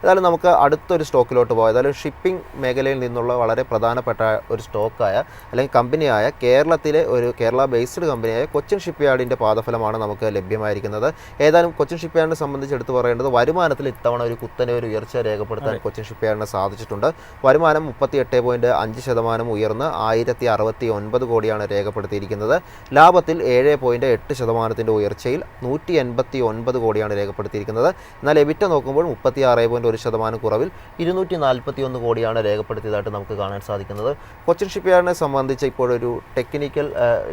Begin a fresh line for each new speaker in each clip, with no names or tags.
ഏതായാലും നമുക്ക് അടുത്തൊരു സ്റ്റോക്കിലോട്ട് പോകാം. ഏതായാലും ഷിപ്പിംഗ് മേഖലയിൽ നിന്നുള്ള വളരെ പ്രധാനപ്പെട്ട ഒരു സ്റ്റോക്കായ അല്ലെങ്കിൽ കമ്പനിയായ കേരളത്തിലെ ഒരു കേരള ബേസ്ഡ് കമ്പനിയായ കൊച്ചിൻ ഷിപ്പ്യാർഡിൻ്റെ പാദഫലമാണ് നമുക്ക് ലഭ്യമായിരിക്കുന്നത്. ഏതായാലും കൊച്ചിൻ ഷിപ്പ്യാർഡിനെ സംബന്ധിച്ച് എടുത്തു പറയേണ്ടത് വരുമാനത്തിൽ ഇത്തവണ ഒരു കുത്തനെ ഒരു ഉയർച്ച രേഖപ്പെടുത്താൻ കൊച്ചിൻ ഷിപ്പ്യാർഡിന് സാധിച്ചിട്ടുണ്ട്. വരുമാനം 38.5% ഉയർന്ന് 1069 കോടിയാണ് രേഖപ്പെടുത്തിയിരിക്കുന്നത്. ലാഭത്തിൽ 7.8% ഉയർച്ചയിൽ 189 കോടിയാണ് രേഖപ്പെടുത്തിയിരിക്കുന്നത്. എന്നാൽ എബിറ്റ നോക്കുമ്പോൾ 36.1% കുറവിൽ 241 കോടിയാണ് രേഖപ്പെടുത്തിയതായിട്ട് നമുക്ക് കാണാൻ സാധിക്കുന്നത്. കൊച്ചിൻ ഷിപ്പ്യാർഡിനെ സംബന്ധിച്ച് ഇപ്പോഴൊരു ടെക്നിക്കൽ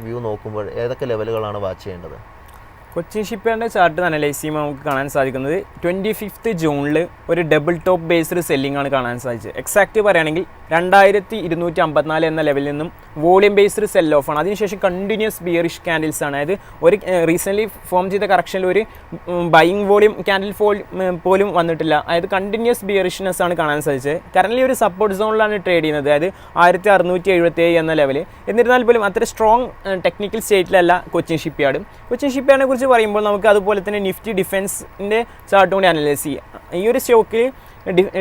വ്യൂ നോക്കുമ്പോൾ ഏതൊക്കെ ലെവലുകളാണ് വാച്ച് ചെയ്യേണ്ടത്?
കൊച്ചിൻ ഷിപ്പ്യാർഡിൻ്റെ ചാർട്ട് അനലൈസ് ചെയ്യുമ്പോൾ നമുക്ക് കാണാൻ സാധിക്കുന്നത് 25 ജൂണിൽ ഒരു ഡബിൾ ടോപ്പ് ബേസ്ഡ് സെല്ലിംഗ് ആണ് കാണാൻ സാധിച്ചത്. എക്സാക്റ്റ് പറയുകയാണെങ്കിൽ 2254 എന്ന ലെവലിൽ നിന്നും വോളിയം ബേസ്ഡ് സെൽ ഓഫ് ആണ്. അതിനുശേഷം കണ്ടിന്യൂസ് ബിയറിഷ് ക്യാൻഡിൽസ് ആണ്. അതായത് ഒരു റീസെൻ്റ്ലി ഫോം ചെയ്ത കറക്ഷനിൽ ഒരു ബൈയിങ് വോളിയം ക്യാൻഡിൽ പോലും വന്നിട്ടില്ല. അതായത് കണ്ടിന്യൂസ് ബിയറിഷ്നെസ് ആണ് കാണാൻ സാധിച്ചത്. കറൻ്റ്ലി ഒരു സപ്പോർട്ട് സോണിലാണ് ട്രേഡ് ചെയ്യുന്നത്, അതായത് 1677 എന്ന ലെവൽ. എന്നിരുന്നാൽ പോലും അത്ര സ്ട്രോങ് ടെക്നിക്കൽ സ്റ്റേറ്റിലല്ല കൊച്ചിൻ ഷിപ്പ്യാർഡ്. കൊച്ചിൻ ഷിപ്പ്യാർഡിനെ കുറിച്ച് പറയുമ്പോൾ നമുക്ക് അതുപോലെ തന്നെ നിഫ്റ്റി ഡിഫൻസിൻ്റെ ചാർട്ടും കൂടി അനലൈസ് ചെയ്യാം. ഈ ഒരു സ്റ്റോക്കിൽ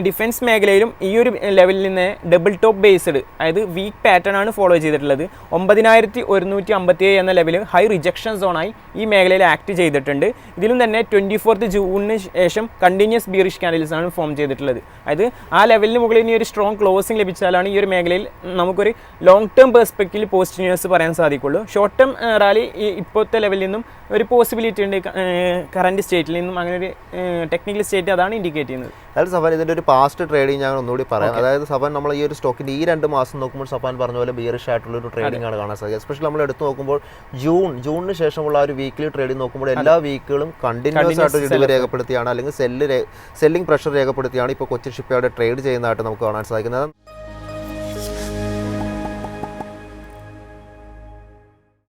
ഡിഫൻസ് മേഖലയിലും ഈ ഒരു ലെവലിൽ നിന്ന് ഡബിൾ ടോപ്പ് ബേസ്ഡ്, അതായത് വീക്ക് പാറ്റേൺ ആണ് ഫോളോ ചെയ്തിട്ടുള്ളത്. 9157 എന്ന ലെവൽ ഹൈ റിജക്ഷൻ സോണായി ഈ മേഖലയിൽ ആക്ട് ചെയ്തിട്ടുണ്ട്. ഇതിലും തന്നെ 24 ജൂണിന് ശേഷം കണ്ടിന്യൂസ് ബിയറിഷ് ക്യാൻഡിൽസ് ആണ് ഫോം ചെയ്തിട്ടുള്ളത്. അതായത് ആ ലെവലിന് മുകളിൽ ഇനി ഒരു സ്ട്രോങ് ക്ലോസിംഗ് ലഭിച്ചാലാണ് ഈ ഒരു മേഖലയിൽ നമുക്കൊരു ലോങ് ടേം പെർസ്പെക്റ്റീവിൽ പോസിറ്റീവ്നെസ് പറയാൻ സാധിക്കുള്ളൂ. ഷോർട്ട് ടേം റാലി ഇപ്പോഴത്തെ ലെവലിൽ നിന്നും ഒരു പോസിബിലിറ്റി ഉണ്ട് കറൻറ്റ് സ്റ്റേറ്റിൽ നിന്നും. അങ്ങനെ ഒരു ടെക്നിക്കൽ സ്റ്റേറ്റ് അതാണ് ഇൻഡിക്കേറ്റ് ചെയ്യുന്നത്.
അതായത് സഫാൻ ഇതിൻ്റെ ഒരു പാസ്റ്റ് ട്രേഡിംഗ് ഞാൻ ഒന്നുകൂടി പറയാം. അതായത് സഫാൻ നമ്മൾ ഈ ഒരു സ്റ്റോക്കിൻ്റെ ഈ 2 മാസം നോക്കുമ്പോൾ സഫാൻ പറഞ്ഞ പോലെ ബിയറിഷ് ആയിട്ടുള്ള ഒരു ട്രേഡിംഗ് ആണ് കാണാൻ സാധിക്കുക. എസ്പെഷ്യലി നമ്മൾ എടുത്ത് നോക്കുമ്പോൾ ജൂണിന് ശേഷമുള്ള ആ ഒരു വീക്ക്ലി ട്രേഡിംഗ് നോക്കുമ്പോൾ എല്ലാ വീക്കുകളും കണ്ടിന്യൂസ് ആയിട്ട് ഇടിവ് രേഖപ്പെടുത്തിയാണ് അല്ലെങ്കിൽ സെല്ലിംഗ് പ്രഷർ രേഖപ്പെടുത്തിയാണ് ഇപ്പോൾ കൊച്ചിൻ ഷിപ്പ്യാർഡ് ട്രേഡ് ചെയ്യുന്നതായിട്ട് നമുക്ക് കാണാൻ സാധിക്കുന്നത്.